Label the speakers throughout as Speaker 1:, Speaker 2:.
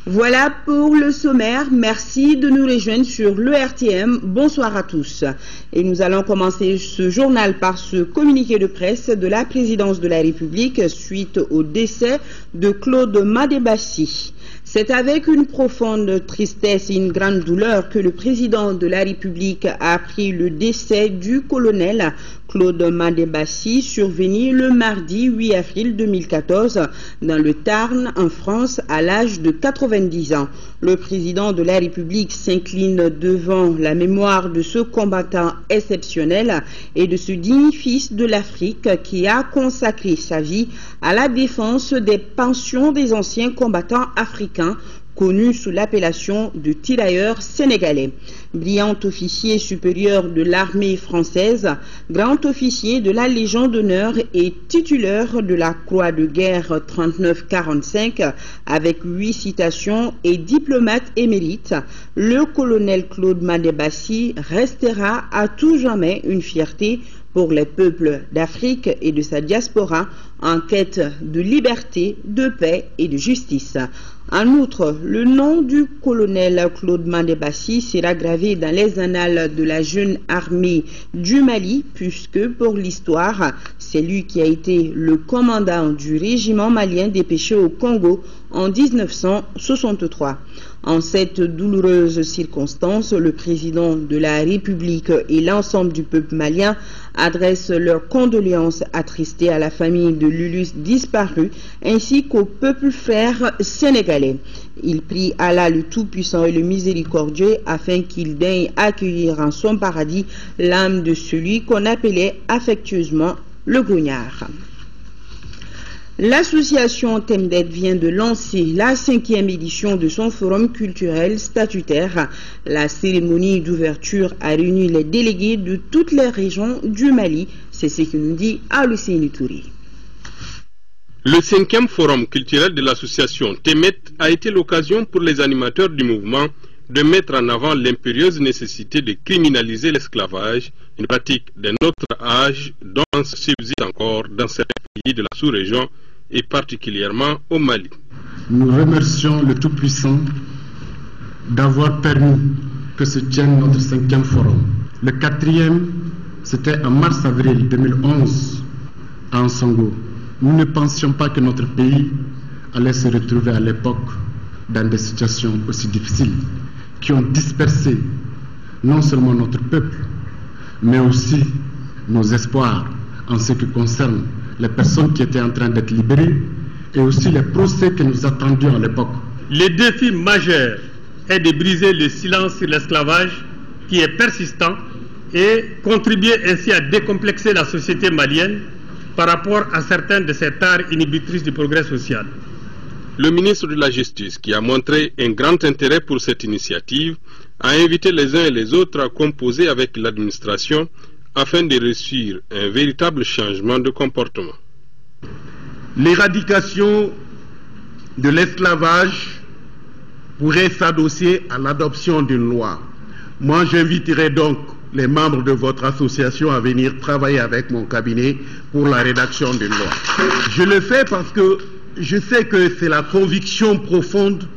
Speaker 1: Voilà pour le sommaire. Merci de nous rejoindre sur l'ERTM. Bonsoir à tous. Et nous allons commencer ce journal par ce communiqué de presse de la présidence de la République suite au décès de Claude Madébassi. C'est avec une profonde tristesse et une grande douleur que le président de la République a appris le décès du colonel Claude Madébassi, survenu le mardi 8 avril 2014 dans le Tarn, en France, à l'âge de 90 ans. Le président de la République s'incline devant la mémoire de ce combattant exceptionnel et de ce digne fils de l'Afrique qui a consacré sa vie à la défense des pensions des anciens combattants africains, connu sous l'appellation de tirailleurs sénégalais. Brillant officier supérieur de l'armée française, grand officier de la Légion d'honneur et titulaire de la Croix de guerre 39-45 avec 8 citations et diplomate émérite, le colonel Claude Madébassi restera à tout jamais une fierté pour les peuples d'Afrique et de sa diaspora en quête de liberté, de paix et de justice. En outre, le nom du colonel Claude Madébassi sera gravé dans les annales de la jeune armée du Mali, puisque pour l'histoire, c'est lui qui a été le commandant du régiment malien dépêché au Congo en 1963. En cette douloureuse circonstance, le président de la République et l'ensemble du peuple malien adressent leurs condoléances attristées à la famille de Lulus disparu ainsi qu'au peuple frère sénégalais. Il prie Allah le Tout-Puissant et le Miséricordieux afin qu'il daigne accueillir en son paradis l'âme de celui qu'on appelait affectueusement le grognard. L'association Temdet vient de lancer la 5e édition de son forum culturel statutaire. La cérémonie d'ouverture a réuni les délégués de toutes les régions du Mali. C'est ce que nous dit Aluseni Touré.
Speaker 2: Le 5e forum culturel de l'association Temet a été l'occasion pour les animateurs du mouvement de mettre en avant l'impérieuse nécessité de criminaliser l'esclavage, une pratique de notre âge dont on subsiste encore dans certains pays de la sous-région et particulièrement au Mali.
Speaker 3: Nous remercions le Tout-Puissant d'avoir permis que se tienne notre 5e forum. Le 4e, c'était en mars-avril 2011 à Ansongo. Nous ne pensions pas que notre pays allait se retrouver à l'époque dans des situations aussi difficiles qui ont dispersé non seulement notre peuple, mais aussi nos espoirs en ce qui concerne les personnes qui étaient en train d'être libérées et aussi les procès que nous attendions à l'époque.
Speaker 4: Le défi majeur est de briser le silence sur l'esclavage qui est persistant et contribuer ainsi à décomplexer la société malienne par rapport à certaines de ces tares inhibitrices du progrès social.
Speaker 2: Le ministre de la Justice, qui a montré un grand intérêt pour cette initiative, a invité les uns et les autres à composer avec l'administration afin de réussir un véritable changement de comportement.
Speaker 5: L'éradication de l'esclavage pourrait s'adosser à l'adoption d'une loi. Moi, j'inviterai donc les membres de votre association à venir travailler avec mon cabinet pour la rédaction d'une loi. Je le fais parce que je sais que c'est la conviction profonde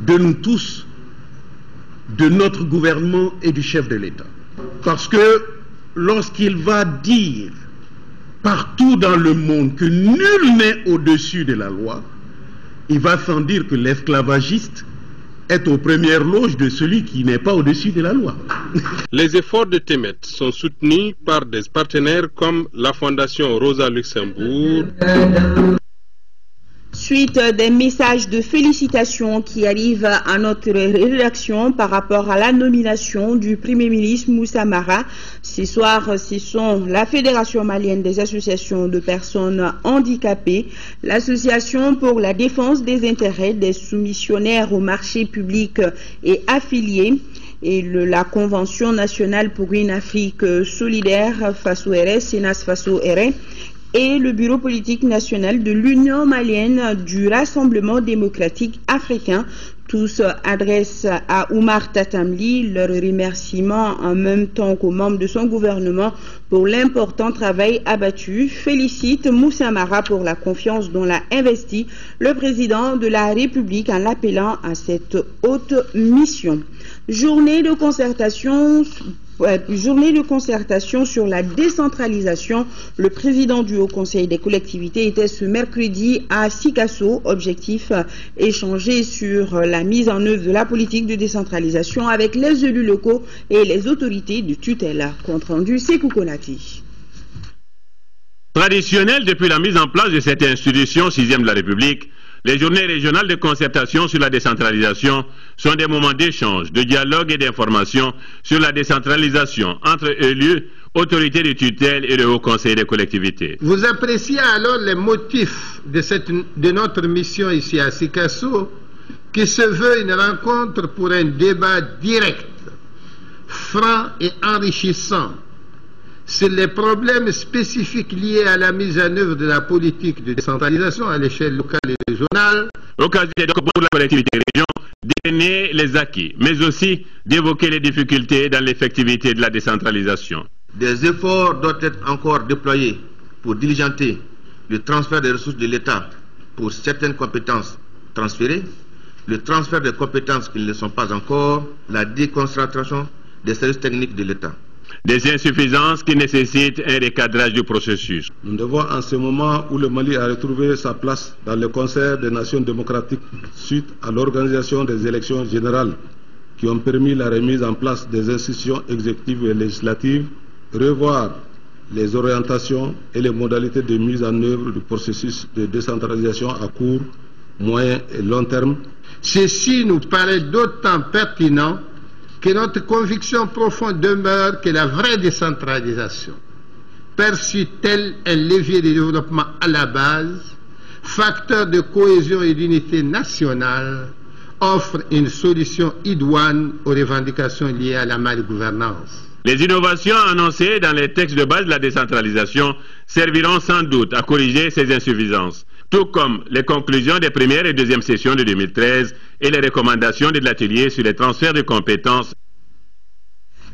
Speaker 5: de nous tous, de notre gouvernement et du chef de l'État. Parce que lorsqu'il va dire partout dans le monde que nul n'est au-dessus de la loi, il va sans dire que l'esclavagiste est aux premières loges de celui qui n'est pas au-dessus de la loi.
Speaker 2: Les efforts de Temet sont soutenus par des partenaires comme la Fondation Rosa Luxembourg.
Speaker 1: Suite des messages de félicitations qui arrivent à notre rédaction par rapport à la nomination du Premier ministre Moussa Mara. Ce soir, ce sont la Fédération malienne des associations de personnes handicapées, l'Association pour la défense des intérêts des soumissionnaires au marché public et affiliés, et la Convention nationale pour une Afrique solidaire, FASO-RS, Sénas FASO-RS, et le bureau politique national de l'Union malienne du Rassemblement démocratique africain. Tous adressent à Oumar Tatamli leurs remerciements en même temps qu'aux membres de son gouvernement pour l'important travail abattu. Félicite Moussa Mara pour la confiance dont l'a investi le président de la République en l'appelant à cette haute mission. Journée de concertation sur la décentralisation. Le président du Haut Conseil des collectivités était ce mercredi à Sikasso. Objectif, échanger sur la mise en œuvre de la politique de décentralisation avec les élus locaux et les autorités de tutelle. Compte rendu Sékou Konati.
Speaker 6: Traditionnel depuis la mise en place de cette institution 6e de la République, les journées régionales de concertation sur la décentralisation sont des moments d'échange, de dialogue et d'information sur la décentralisation entre élus, autorités de tutelle et le Haut Conseil des collectivités.
Speaker 7: Vous appréciez alors les motifs de notre mission ici à Sikasso, qui se veut une rencontre pour un débat direct, franc et enrichissant sur les problèmes spécifiques liés à la mise en œuvre de la politique de décentralisation à l'échelle locale et régionale.
Speaker 6: L'occasion donc pour la collectivité région d'évaluer les acquis, mais aussi d'évoquer les difficultés dans l'effectivité de la décentralisation.
Speaker 8: Des efforts doivent être encore déployés pour diligenter le transfert des ressources de l'État pour certaines compétences transférées, le transfert des compétences qui ne le sont pas encore, la déconcentration des services techniques de l'État.
Speaker 6: Des insuffisances qui nécessitent un recadrage du processus.
Speaker 9: Nous devons, en ce moment où le Mali a retrouvé sa place dans le concert des nations démocratiques suite à l'organisation des élections générales qui ont permis la remise en place des institutions exécutives et législatives, revoir les orientations et les modalités de mise en œuvre du processus de décentralisation à court, moyen et long terme.
Speaker 7: Ceci nous paraît d'autant pertinent que notre conviction profonde demeure que la vraie décentralisation, perçue tel un levier de développement à la base, facteur de cohésion et d'unité nationale, offre une solution idoine aux revendications liées à la malgouvernance.
Speaker 6: Les innovations annoncées dans les textes de base de la décentralisation serviront sans doute à corriger ces insuffisances, tout comme les conclusions des premières et deuxièmes sessions de 2013 et les recommandations de l'atelier sur les transferts de compétences.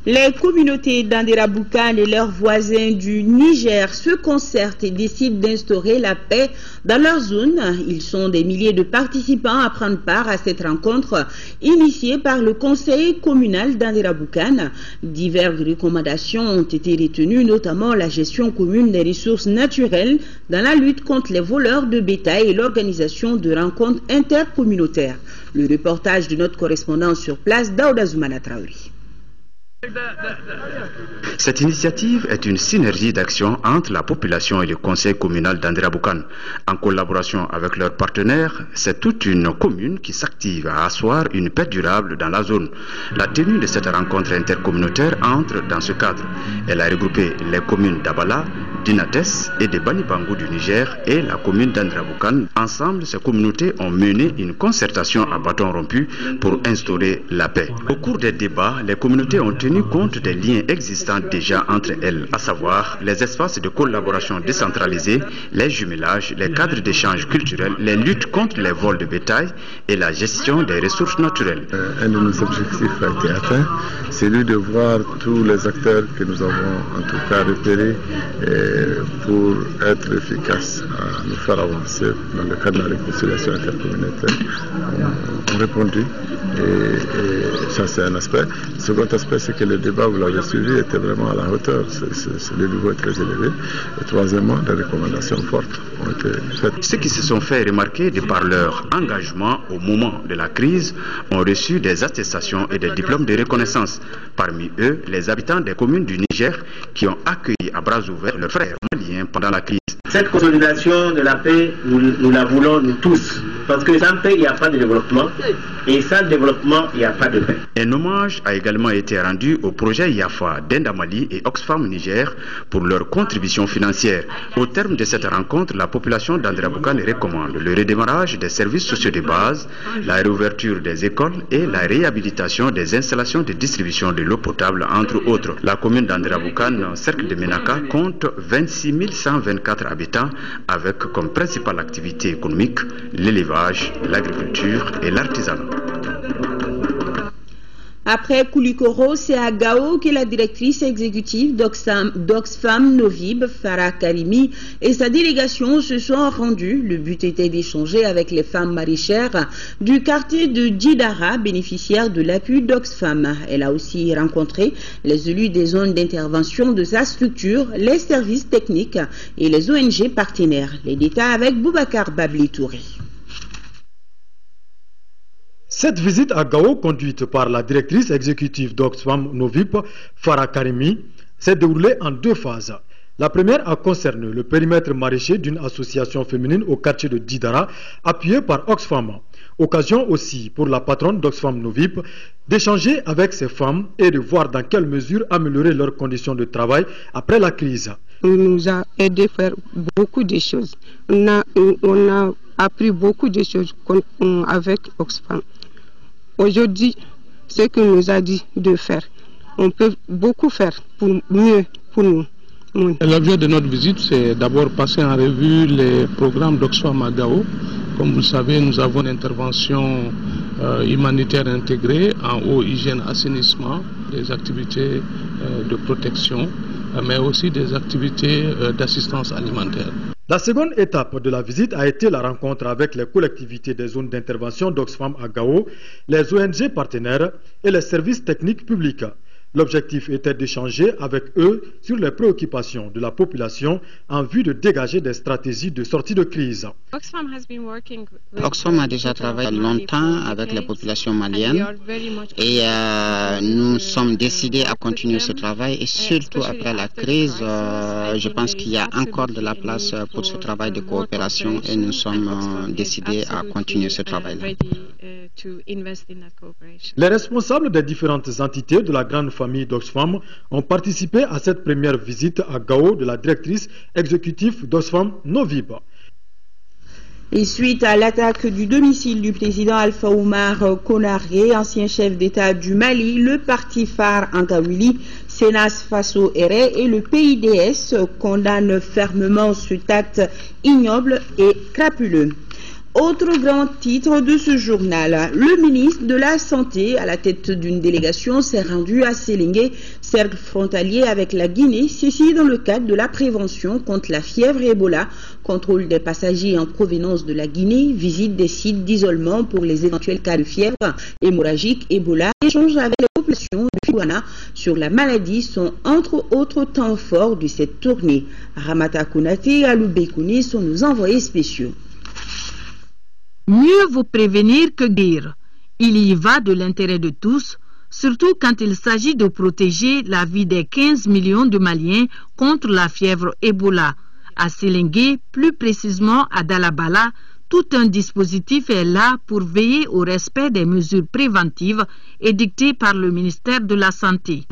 Speaker 1: Les communautés d'Andera-Boukane et leurs voisins du Niger se concertent et décident d'instaurer la paix dans leur zone. Ils sont des milliers de participants à prendre part à cette rencontre initiée par le conseil communal d'Andera-Boukane. Diverses recommandations ont été retenues, notamment la gestion commune des ressources naturelles dans la lutte contre les voleurs de bétail et l'organisation de rencontres intercommunautaires. Le reportage de notre correspondant sur place, Daouda Zoumana Traori.
Speaker 10: Cette initiative est une synergie d'action entre la population et le conseil communal d'Andera-Boukane. En collaboration avec leurs partenaires, c'est toute une commune qui s'active à asseoir une paix durable dans la zone. La tenue de cette rencontre intercommunautaire entre dans ce cadre. Elle a regroupé les communes d'Abala, d'Inates et de Banibango du Niger et la commune d'Andera-Boukane. Ensemble, ces communautés ont mené une concertation à bâton rompu pour instaurer la paix. Au cours des débats, les communautés ont tenu compte des liens existants déjà entre elles, à savoir les espaces de collaboration décentralisés, les jumelages, les cadres d'échange culturel, les luttes contre les vols de bétail et la gestion des ressources naturelles.
Speaker 11: Un de nos objectifs a été atteint, c'est celui de voir tous les acteurs que nous avons en tout cas repérés pour être efficaces à nous faire avancer dans le cadre de la réconciliation intercommunautaire. On répondu et ça c'est un aspect. Le second aspect, c'est que le débat, vous l'avez suivi, était vraiment à la hauteur. Le niveau est très élevé. Et troisièmement, des recommandations fortes ont été faites.
Speaker 10: Ceux qui se sont fait remarquer de par leur engagement au moment de la crise ont reçu des attestations et des diplômes de reconnaissance. Parmi eux, les habitants des communes du Niger qui ont accueilli à bras ouverts leurs frères maliens pendant la crise.
Speaker 12: Cette consolidation de la paix, nous la voulons nous tous. Parce que sans paix, il n'y a pas de développement. Et sans développement, il n'y a pas de paix.
Speaker 10: Un hommage a également été rendu au projet Yafa d'Endamali et Oxfam Niger pour leur contribution financière. Au terme de cette rencontre, la population d'Andera-Boukane recommande le redémarrage des services sociaux de base, la réouverture des écoles et la réhabilitation des installations de distribution de l'eau potable, entre autres. La commune d'Andera d'Andraboukan, cercle de Menaka, compte 26 124 habitants avec comme principale activité économique l'élevage, l'agriculture et l'artisanat.
Speaker 1: Après Koulikoro, c'est à Gao que la directrice exécutive d'Oxfam Novib, Farah Karimi, et sa délégation se sont rendus. Le but était d'échanger avec les femmes maraîchères du quartier de Djidara, bénéficiaires de l'appui d'Oxfam. Elle a aussi rencontré les élus des zones d'intervention de sa structure, les services techniques et les ONG partenaires. Les détails avec Boubacar Babli Touré.
Speaker 13: Cette visite à Gao, conduite par la directrice exécutive d'Oxfam Novib, Farah Karimi, s'est déroulée en 2 phases. La première a concerné le périmètre maraîcher d'une association féminine au quartier de Djidara, appuyée par Oxfam. Occasion aussi pour la patronne d'Oxfam Novib d'échanger avec ces femmes et de voir dans quelle mesure améliorer leurs conditions de travail après la crise.
Speaker 14: On nous a aidé à faire beaucoup de choses. On a appris beaucoup de choses avec Oxfam. Aujourd'hui, ce qu'il nous a dit de faire, on peut beaucoup faire pour mieux pour nous.
Speaker 15: L'objet de notre visite, c'est d'abord passer en revue les programmes d'Oxfam à Gao. Comme vous le savez, nous avons une intervention humanitaire intégrée en eau, hygiène, assainissement, des activités de protection, mais aussi des activités d'assistance alimentaire.
Speaker 13: La seconde étape de la visite a été la rencontre avec les collectivités des zones d'intervention d'Oxfam à Gao, les ONG partenaires et les services techniques publics. L'objectif était d'échanger avec eux sur les préoccupations de la population en vue de dégager des stratégies de sortie de crise.
Speaker 16: Oxfam a déjà travaillé longtemps avec la population malienne et nous sommes décidés à continuer ce travail et surtout après la crise, je pense qu'il y a encore de la place pour ce travail de coopération et nous sommes décidés à continuer ce travail-là.
Speaker 13: Les responsables des différentes entités de la grande famille d'Oxfam ont participé à cette première visite à Gao de la directrice exécutive d'Oxfam Novib.
Speaker 1: Et suite à l'attaque du domicile du président Alpha Oumar Konaré, ancien chef d'État du Mali, le parti phare Ankawili, Sénas Faso RE et le PIDS condamnent fermement cet acte ignoble et crapuleux. Autre grand titre de ce journal, le ministre de la Santé, à la tête d'une délégation, s'est rendu à Sélingué, cercle frontalier avec la Guinée, ceci dans le cadre de la prévention contre la fièvre Ebola, contrôle des passagers en provenance de la Guinée, visite des sites d'isolement pour les éventuels cas de fièvre hémorragique Ebola, échange avec les populations de Figuana sur la maladie sont entre autres temps forts de cette tournée. Ramata Konate et Alou Bekouni sont nos envoyés spéciaux.
Speaker 17: Mieux vaut prévenir que guérir. Il y va de l'intérêt de tous, surtout quand il s'agit de protéger la vie des 15 millions de Maliens contre la fièvre Ebola. À Sélingué, plus précisément à Dalabala, tout un dispositif est là pour veiller au respect des mesures préventives édictées par le ministère de la Santé.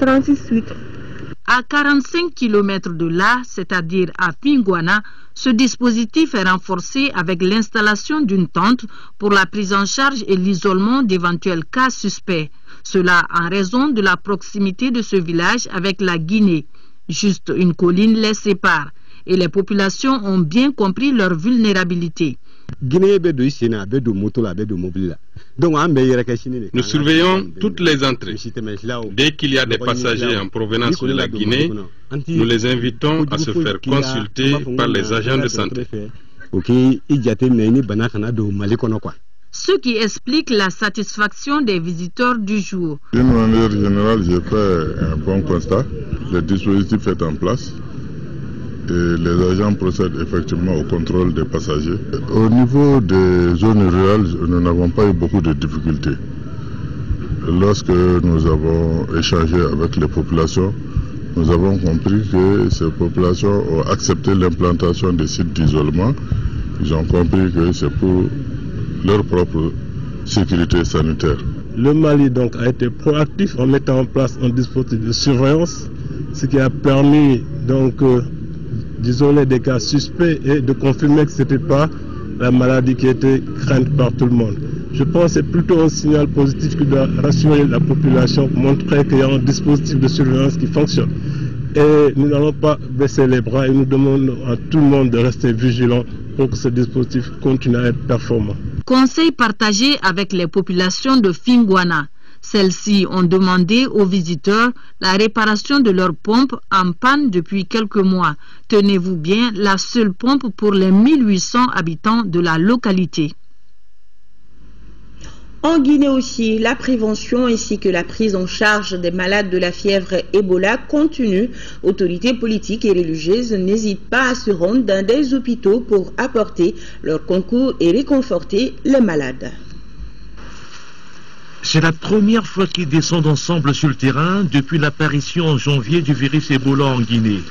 Speaker 14: 38.
Speaker 17: À 45 km de là, c'est-à-dire à Figuana, ce dispositif est renforcé avec l'installation d'une tente pour la prise en charge et l'isolement d'éventuels cas suspects. Cela en raison de la proximité de ce village avec la Guinée. Juste une colline les sépare et les populations ont bien compris leur vulnérabilité.
Speaker 2: Nous surveillons toutes les entrées. Dès qu'il y a des passagers en provenance de la Guinée, nous les invitons à se faire consulter par les agents de santé.
Speaker 17: Ce qui explique la satisfaction des visiteurs du jour.
Speaker 11: D'une manière générale, j'ai fait un bon constat. Le dispositif est en place. Et les agents procèdent effectivement au contrôle des passagers. Au niveau des zones rurales, nous n'avons pas eu beaucoup de difficultés. Lorsque nous avons échangé avec les populations, nous avons compris que ces populations ont accepté l'implantation des sites d'isolement. Ils ont compris que c'est pour leur propre sécurité sanitaire.
Speaker 15: Le Mali donc a été proactif en mettant en place un dispositif de surveillance, ce qui a permis donc d'isoler des cas suspects et de confirmer que ce n'était pas la maladie qui était crainte par tout le monde.
Speaker 9: Je pense que c'est plutôt un signal positif qui doit rassurer la population pour montrer qu'il y a un dispositif de surveillance qui fonctionne. Et nous n'allons pas baisser les bras et nous demandons à tout le monde de rester vigilant pour que ce dispositif continue à être performant.
Speaker 17: Conseil partagé avec les populations de Fingwana. Celles-ci ont demandé aux visiteurs la réparation de leurs pompes en panne depuis quelques mois. Tenez-vous bien, la seule pompe pour les 1800 habitants de la localité.
Speaker 1: En Guinée aussi, la prévention ainsi que la prise en charge des malades de la fièvre Ebola continue. Autorités politiques et religieuses n'hésitent pas à se rendre dans des hôpitaux pour apporter leur concours et réconforter les malades.
Speaker 18: C'est la première fois qu'ils descendent ensemble sur le terrain depuis l'apparition en janvier du virus Ebola en Guinée.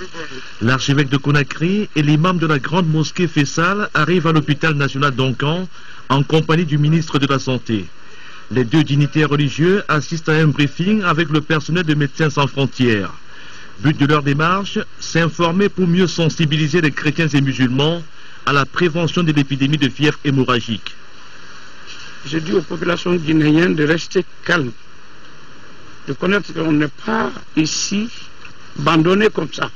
Speaker 18: L'archevêque de Conakry et l'imam de la grande mosquée Fessal arrivent à l'hôpital national d'Ancan en compagnie du ministre de la Santé. Les deux dignitaires religieux assistent à un briefing avec le personnel de Médecins sans frontières. But de leur démarche, s'informer pour mieux sensibiliser les chrétiens et musulmans à la prévention de l'épidémie de fièvre hémorragique.
Speaker 19: Je dis aux populations guinéennes de rester calmes, de connaître qu'on n'est pas ici abandonné comme ça.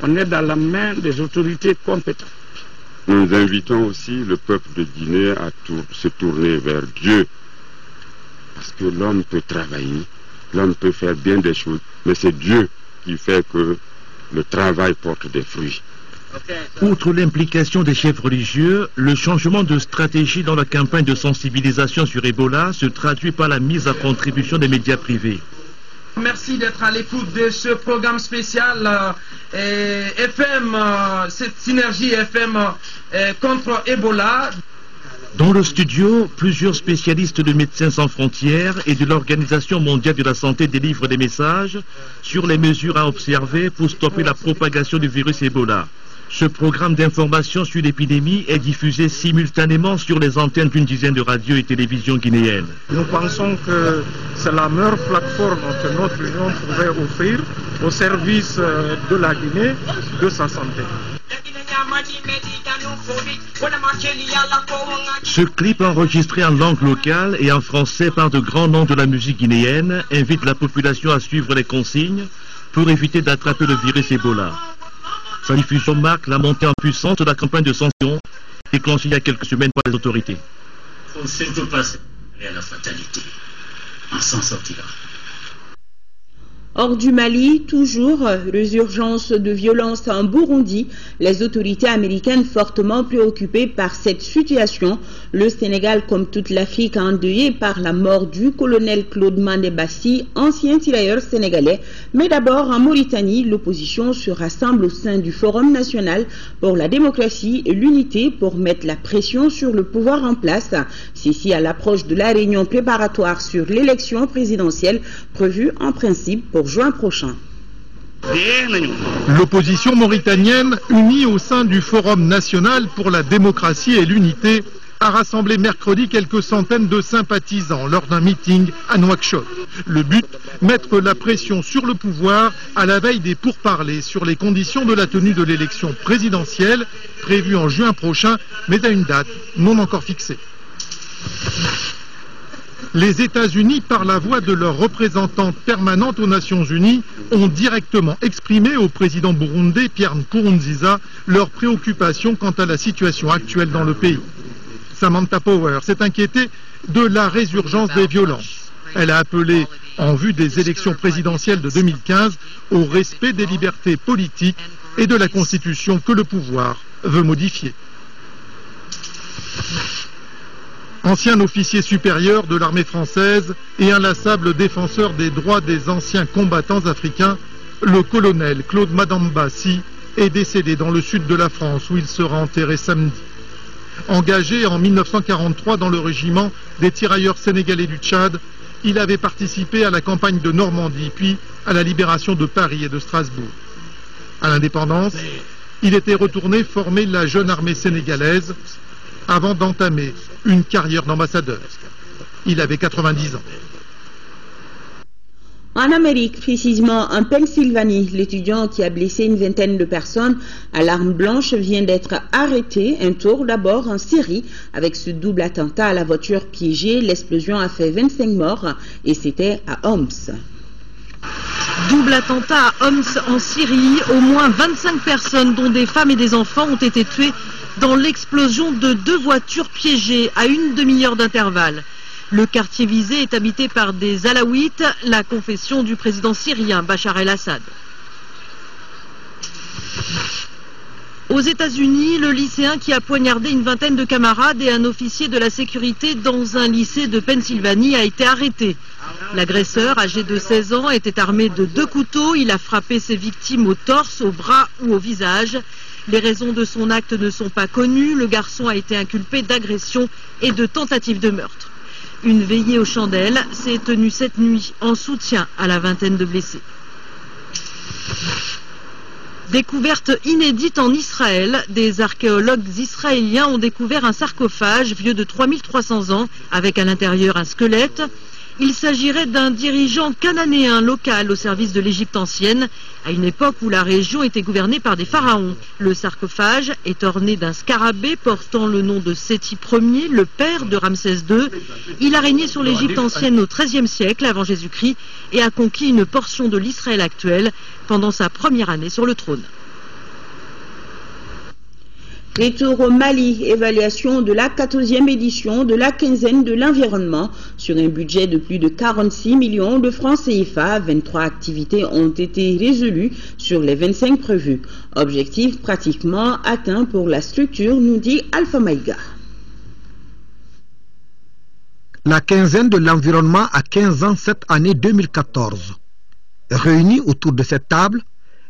Speaker 19: On est dans la main des autorités compétentes.
Speaker 20: Nous invitons aussi le peuple de Guinée à se tourner vers Dieu. Parce que l'homme peut travailler, l'homme peut faire bien des choses, mais c'est Dieu qui fait que le travail porte des fruits.
Speaker 18: Outre l'implication des chefs religieux, le changement de stratégie dans la campagne de sensibilisation sur Ebola se traduit par la mise à contribution des médias privés.
Speaker 21: Merci d'être à l'écoute de ce programme spécial FM, cette synergie FM contre Ebola.
Speaker 18: Dans le studio, plusieurs spécialistes de Médecins sans frontières et de l'Organisation mondiale de la santé délivrent des messages sur les mesures à observer pour stopper la propagation du virus Ebola. Ce programme d'information sur l'épidémie est diffusé simultanément sur les antennes d'une dizaine de radios et télévisions guinéennes.
Speaker 19: Nous pensons que c'est la meilleure plateforme que notre union pourrait offrir au service de la Guinée, de sa santé.
Speaker 18: Ce clip enregistré en langue locale et en français par de grands noms de la musique guinéenne invite la population à suivre les consignes pour éviter d'attraper le virus Ebola. Sa diffusion marque la montée en puissance de la campagne de sanction déclenchée il y a quelques semaines par les autorités.
Speaker 22: Il ne faut surtout pas aller à la fatalité. On s'en sortira.
Speaker 1: Hors du Mali, toujours, résurgence de violence en Burundi. Les autorités américaines fortement préoccupées par cette situation. Le Sénégal, comme toute l'Afrique, endeuillé par la mort du colonel Claude Mandé-Bassi, ancien tirailleur sénégalais. Mais d'abord, en Mauritanie, l'opposition se rassemble au sein du Forum national pour la démocratie et l'unité pour mettre la pression sur le pouvoir en place. Ceci à l'approche de la réunion préparatoire sur l'élection présidentielle prévue en principe pour juin prochain.
Speaker 23: L'opposition mauritanienne, unie au sein du Forum national pour la démocratie et l'unité, a rassemblé mercredi quelques centaines de sympathisants lors d'un meeting à Nouakchott. Le but, mettre la pression sur le pouvoir à la veille des pourparlers sur les conditions de la tenue de l'élection présidentielle, prévue en juin prochain, mais à une date non encore fixée. Les États-Unis, par la voix de leur représentante permanente aux Nations Unies, ont directement exprimé au président burundais Pierre Nkurunziza leur préoccupation quant à la situation actuelle dans le pays. Samantha Power s'est inquiétée de la résurgence des violences. Elle a appelé, en vue des élections présidentielles de 2015, au respect des libertés politiques et de la Constitution que le pouvoir veut modifier. Ancien officier supérieur de l'armée française et inlassable défenseur des droits des anciens combattants africains, le colonel Claude Mandé-Bassi est décédé dans le sud de la France où il sera enterré samedi. Engagé en 1943 dans le régiment des tirailleurs sénégalais du Tchad, il avait participé à la campagne de Normandie puis à la libération de Paris et de Strasbourg. À l'indépendance, il était retourné former la jeune armée sénégalaise avant d'entamer une carrière d'ambassadeur. Il avait 90 ans.
Speaker 1: En Amérique, précisément en Pennsylvanie, l'étudiant qui a blessé une vingtaine de personnes à l'arme blanche vient d'être arrêté. Un tour d'abord en Syrie avec ce double attentat à la voiture piégée. L'explosion a fait 25 morts et c'était à Homs.
Speaker 3: Double attentat à Homs en Syrie. Au moins 25 personnes, dont des femmes et des enfants, ont été tuées dans l'explosion de 2 voitures piégées à une demi-heure d'intervalle. Le quartier visé est habité par des Alaouites, la confession du président syrien Bachar el-Assad. Aux États-Unis, le lycéen qui a poignardé une vingtaine de camarades et un officier de la sécurité dans un lycée de Pennsylvanie a été arrêté. L'agresseur, âgé de 16 ans, était armé de 2 couteaux. Il a frappé ses victimes au torse, au bras ou au visage. Les raisons de son acte ne sont pas connues. Le garçon a été inculpé d'agression et de tentative de meurtre. Une veillée aux chandelles s'est tenue cette nuit en soutien à la vingtaine de blessés. Découverte inédite en Israël, des archéologues israéliens ont découvert un sarcophage vieux de 3300 ans avec à l'intérieur un squelette. Il s'agirait d'un dirigeant cananéen local au service de l'Égypte ancienne, à une époque où la région était gouvernée par des pharaons. Le sarcophage est orné d'un scarabée portant le nom de Séti Ier, le père de Ramsès II. Il a régné sur l'Égypte ancienne au XIIIe siècle avant Jésus-Christ et a conquis une portion de l'Israël actuel pendant sa première année sur le trône.
Speaker 1: Retour au Mali, évaluation de la 14e édition de la quinzaine de l'environnement sur un budget de plus de 46 millions de francs CFA. 23 activités ont été résolues sur les 25 prévues. Objectif pratiquement atteint pour la structure, nous dit Alpha Maïga.
Speaker 4: La quinzaine de l'environnement a 15 ans cette année 2014. Réunis autour de cette table,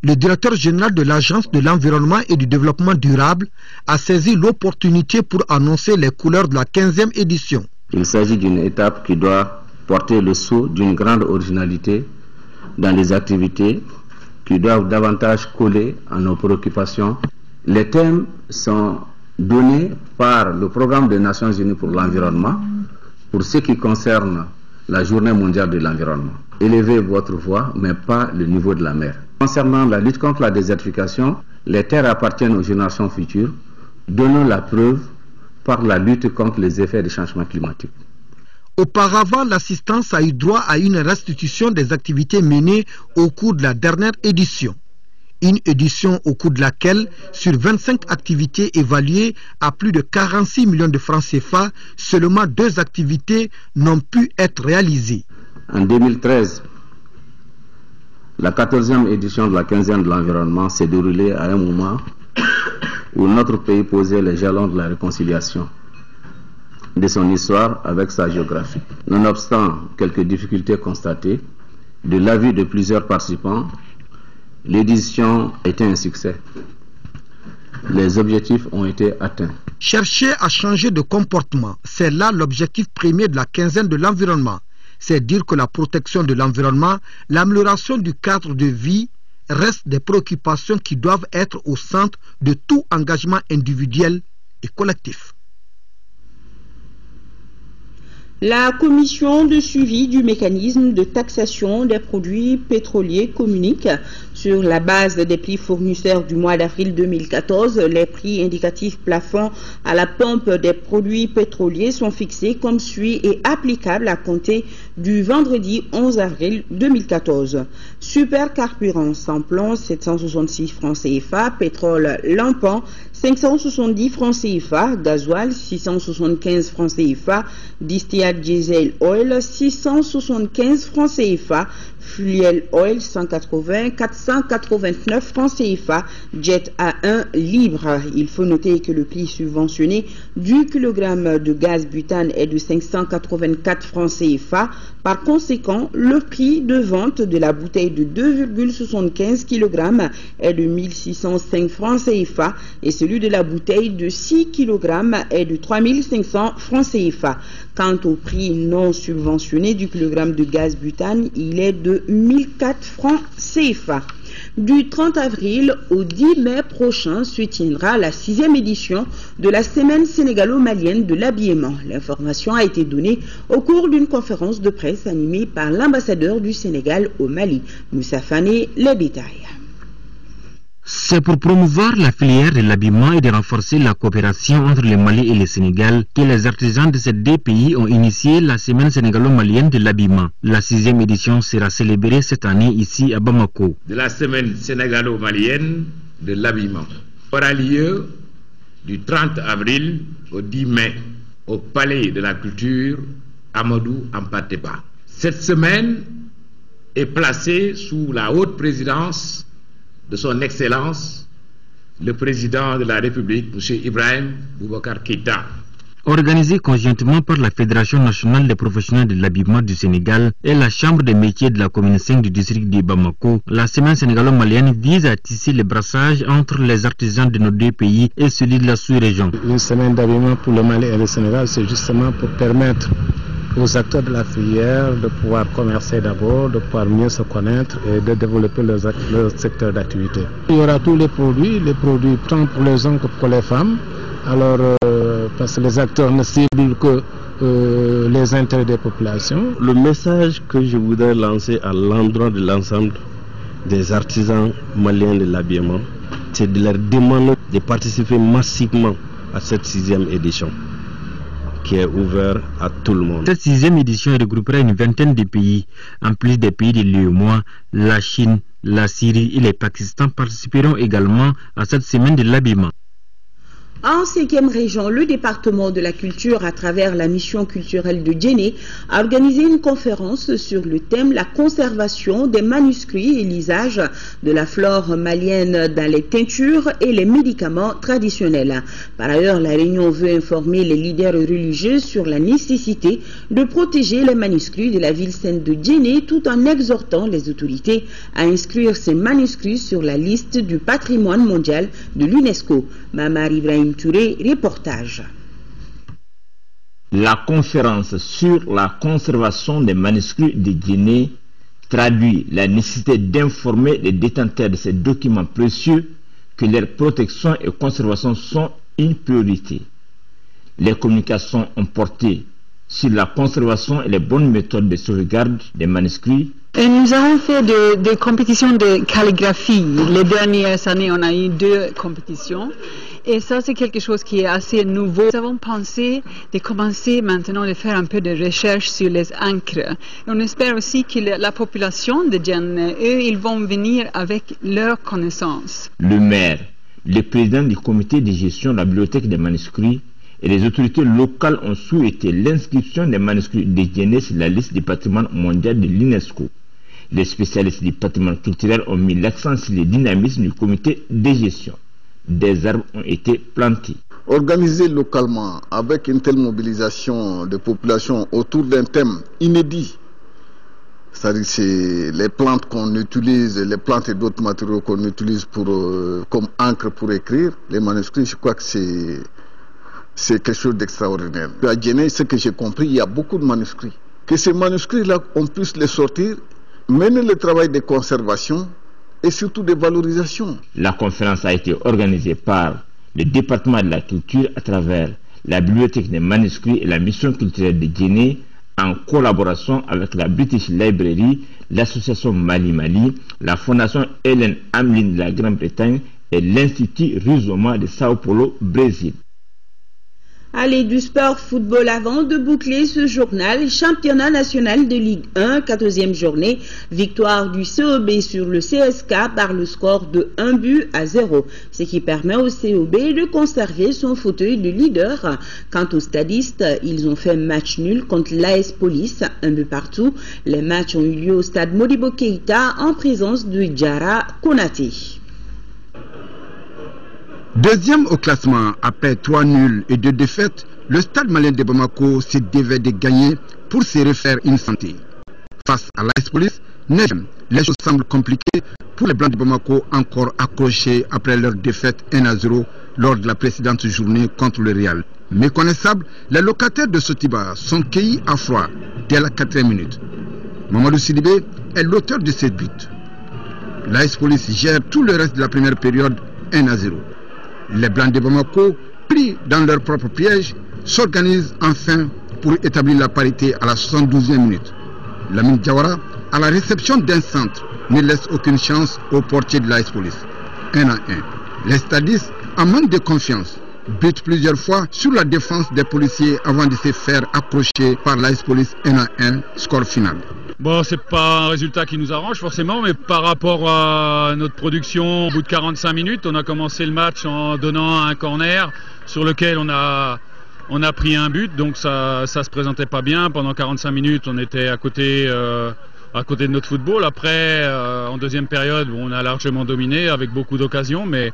Speaker 4: le directeur général de l'Agence de l'environnement et du développement durable a saisi l'opportunité pour annoncer les couleurs de la 15e édition.
Speaker 5: Il s'agit d'une étape qui doit porter le sceau d'une grande originalité dans les activités qui doivent davantage coller à nos préoccupations. Les thèmes sont donnés par le programme des Nations Unies pour l'environnement pour ce qui concerne la journée mondiale de l'environnement. Élevez votre voix, mais pas le niveau de la mer. Concernant la lutte contre la désertification, les terres appartiennent aux générations futures. Donnons la preuve par la lutte contre les effets des changements climatiques.
Speaker 4: Auparavant, l'assistance a eu droit à une restitution des activités menées au cours de la dernière édition. Une édition au cours de laquelle, sur 25 activités évaluées à plus de 46 millions de francs CFA, seulement 2 activités n'ont pu être réalisées.
Speaker 5: En 2013, la 14e édition de la quinzaine de l'environnement s'est déroulée à un moment où notre pays posait les jalons de la réconciliation de son histoire avec sa géographie. Nonobstant quelques difficultés constatées, de l'avis de plusieurs participants, l'édition était un succès. Les objectifs ont été atteints.
Speaker 4: Chercher à changer de comportement, c'est là l'objectif premier de la quinzaine de l'environnement. C'est dire que la protection de l'environnement, l'amélioration du cadre de vie restent des préoccupations qui doivent être au centre de tout engagement individuel et collectif.
Speaker 1: La commission de suivi du mécanisme de taxation des produits pétroliers communique sur la base des prix fournisseurs du mois d'avril 2014. Les prix indicatifs plafonds à la pompe des produits pétroliers sont fixés comme suit et applicables à compter du vendredi 11 avril 2014. Supercarburant samplon 766 francs CFA, pétrole lampant 570 francs CFA, gasoil 675 francs CFA, distillate diesel oil 675 francs CFA, fuel oil 489 francs CFA, jet A1 libre. Il faut noter que le prix subventionné du kilogramme de gaz butane est de 584 francs CFA. Par conséquent, le prix de vente de la bouteille de 2,75 kg est de 1605 francs CFA et celui de la bouteille de 6 kg est de 3500 francs CFA. Quant au prix non subventionné du kilogramme de gaz butane, il est de 1004 francs CFA. Du 30 avril au 10 mai prochain se tiendra la 6e édition de la Semaine sénégalo-malienne de l'habillement. L'information a été donnée au cours d'une conférence de presse animée par l'ambassadeur du Sénégal au Mali. Moussa Fane, les détails.
Speaker 6: C'est pour promouvoir la filière de l'habillement et de renforcer la coopération entre le Mali et le Sénégal que les artisans de ces deux pays ont initié la Semaine sénégalo-malienne de l'habillement. La 6e édition sera célébrée cette année ici à Bamako.
Speaker 7: De la Semaine sénégalo-malienne de l'habillement aura lieu du 30 avril au 10 mai au Palais de la Culture Amadou Hampâté-Bâ. Cette semaine est placée sous la haute présidence de son Excellence, le Président de la République, M. Ibrahim Boubacar Keïta.
Speaker 6: Organisée conjointement par la Fédération nationale des professionnels de l'habillement du Sénégal et la Chambre des métiers de la commune 5 du district de Bamako, la semaine sénégalo-malienne vise à tisser le brassage entre les artisans de nos deux pays et celui de la sous-région.
Speaker 8: Une semaine d'habillement pour le Mali et le Sénégal, c'est justement pour permettre aux acteurs de la filière de pouvoir commercer d'abord, de pouvoir mieux se connaître et de développer leur secteur d'activité. Il y aura tous les produits tant pour les hommes que pour les femmes. Alors, parce que les acteurs ne ciblent que les intérêts des populations.
Speaker 24: Le message que je voudrais lancer à l'endroit de l'ensemble des artisans maliens de l'habillement, c'est de leur demander de participer massivement à cette 6e édition, qui est ouvert à tout le monde.
Speaker 6: Cette 6e édition regroupera une vingtaine de pays. En plus des pays de l'UEMOA, la Chine, la Syrie et le Pakistan participeront également à cette semaine de l'habillement.
Speaker 1: En 5e région, le département de la culture, à travers la mission culturelle de Djéné, a organisé une conférence sur le thème la conservation des manuscrits et l'usage de la flore malienne dans les teintures et les médicaments traditionnels. Par ailleurs, la réunion veut informer les leaders religieux sur la nécessité de protéger les manuscrits de la ville sainte de Djéné tout en exhortant les autorités à inscrire ces manuscrits sur la liste du patrimoine mondial de l'UNESCO. Mamar Ibrahim Touré, reportage.
Speaker 25: La conférence sur la conservation des manuscrits de Djéné traduit la nécessité d'informer les détenteurs de ces documents précieux que leur protection et conservation sont une priorité. Les communications ont porté sur la conservation et les bonnes méthodes de sauvegarde des manuscrits.
Speaker 26: Et nous avons fait des compétitions de calligraphie. Les dernières années, on a eu 2 compétitions. Et ça, c'est quelque chose qui est assez nouveau. Nous avons pensé de commencer maintenant à faire un peu de recherche sur les encres. Et on espère aussi que la population de Djéné, eux, ils vont venir avec leurs connaissances.
Speaker 25: Le maire, le président du comité de gestion de la bibliothèque des manuscrits et les autorités locales ont souhaité l'inscription des manuscrits de Djéné sur la liste du patrimoine mondial de l'UNESCO. Les spécialistes du patrimoine culturel ont mis l'accent sur le dynamisme du comité de gestion. Des arbres ont été plantés.
Speaker 27: Organiser localement avec une telle mobilisation de population autour d'un thème inédit, c'est-à-dire c'est les plantes qu'on utilise, les plantes et d'autres matériaux qu'on utilise comme encre pour écrire les manuscrits, je crois que c'est quelque chose d'extraordinaire. À Djéné, ce que j'ai compris, il y a beaucoup de manuscrits. Que ces manuscrits-là, on puisse les sortir, mener le travail de conservation et surtout de valorisation.
Speaker 25: La conférence a été organisée par le département de la culture à travers la bibliothèque des manuscrits et la mission culturelle de Djéné en collaboration avec la British Library, l'association Mali, la fondation Hélène Hamelin de la Grande-Bretagne et l'Institut Rizoma de Sao Paulo, Brésil.
Speaker 1: Allez, du sport football avant de boucler ce journal. Championnat national de Ligue 1, 14e journée. Victoire du COB sur le CSK par le score de 1-0. Ce qui permet au COB de conserver son fauteuil de leader. Quant aux stadistes, ils ont fait match nul contre l'AS Police, 1 partout. Les matchs ont eu lieu au stade Modibo Keïta en présence de Diarra Konaté.
Speaker 28: Deuxième au classement, après 3 nuls et 2 défaites, le Stade malien de Bamako se devait de gagner pour se refaire une santé. Face à l'AS Police, 9e, les choses semblent compliquées pour les Blancs de Bamako, encore accrochés après leur défaite 1-0 lors de la précédente journée contre le Real. Méconnaissables, les locataires de Sotiba sont cueillis à froid dès la 4e minute. Mamadou Sidibé est l'auteur de ce but. l'AS Police gère tout le reste de la première période 1-0. Les Blancs de Bamako, pris dans leur propre piège, s'organisent enfin pour établir la parité à la 72e minute. Lamine Diawara, à la réception d'un centre, ne laisse aucune chance au portier de l'AS Police. 1-1. Les stadistes, en manque de confiance, butent plusieurs fois sur la défense des policiers avant de se faire accrocher par l'AS Police. 1-1, score final.
Speaker 2: Bon, c'est pas un résultat qui nous arrange forcément, mais par rapport à notre production, au bout de 45 minutes, on a commencé le match en donnant un corner sur lequel on a pris un but, donc ça se présentait pas bien. Pendant 45 minutes, on était à côté de notre football. Après, en deuxième période, on a largement dominé avec beaucoup d'occasions, mais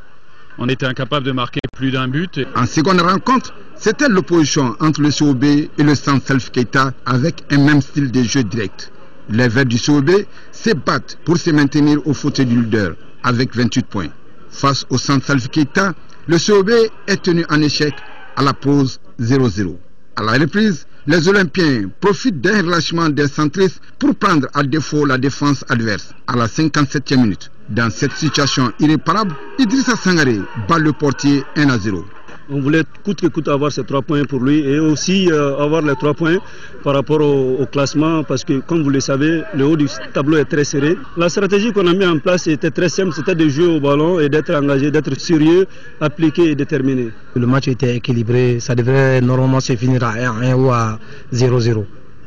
Speaker 2: on était incapable de marquer plus d'un but.
Speaker 28: En seconde rencontre, c'était l'opposition entre le COB et le Centre Salif Keita avec un même style de jeu direct. Les Verts du COB se battent pour se maintenir au fauteuil du leader avec 28 points. Face au Centre Salif Keita, le COB est tenu en échec à la pause 0-0. À la reprise, les Olympiens profitent d'un relâchement des centristes pour prendre à défaut la défense adverse à la 57e minute. Dans cette situation irréparable, Idrissa Sangaré bat le portier 1-0.
Speaker 10: On voulait coûte que coûte avoir ces 3 points pour lui et aussi avoir les 3 points par rapport au classement parce que comme vous le savez, le haut du tableau est très serré. La stratégie qu'on a mis en place était très simple, c'était de jouer au ballon et d'être engagé, d'être sérieux, appliqué et déterminé.
Speaker 11: Le match était équilibré, ça devrait normalement se finir à 1-1 ou à 0-0.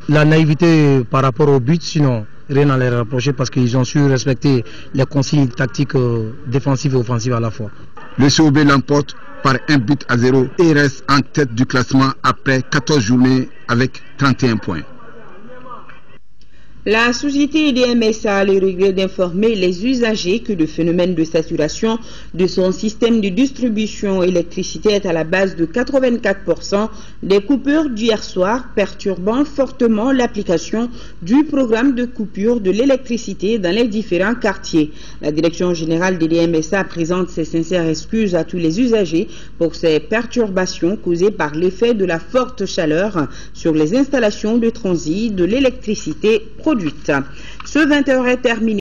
Speaker 11: La naïveté par rapport au but, sinon rien à les rapprocher parce qu'ils ont su respecter les consignes tactiques défensives et offensives à la fois.
Speaker 28: Le COB l'emporte par 1-0 et reste en tête du classement après 14 journées avec 31 points.
Speaker 1: La société DMSA a le regret d'informer les usagers que le phénomène de saturation de son système de distribution électricité est à la base de 84% des coupures d'hier soir, perturbant fortement l'application du programme de coupure de l'électricité dans les différents quartiers. La direction générale des DMSA présente ses sincères excuses à tous les usagers pour ces perturbations causées par l'effet de la forte chaleur sur les installations de transit de l'électricité produite. Ce 20h est terminé.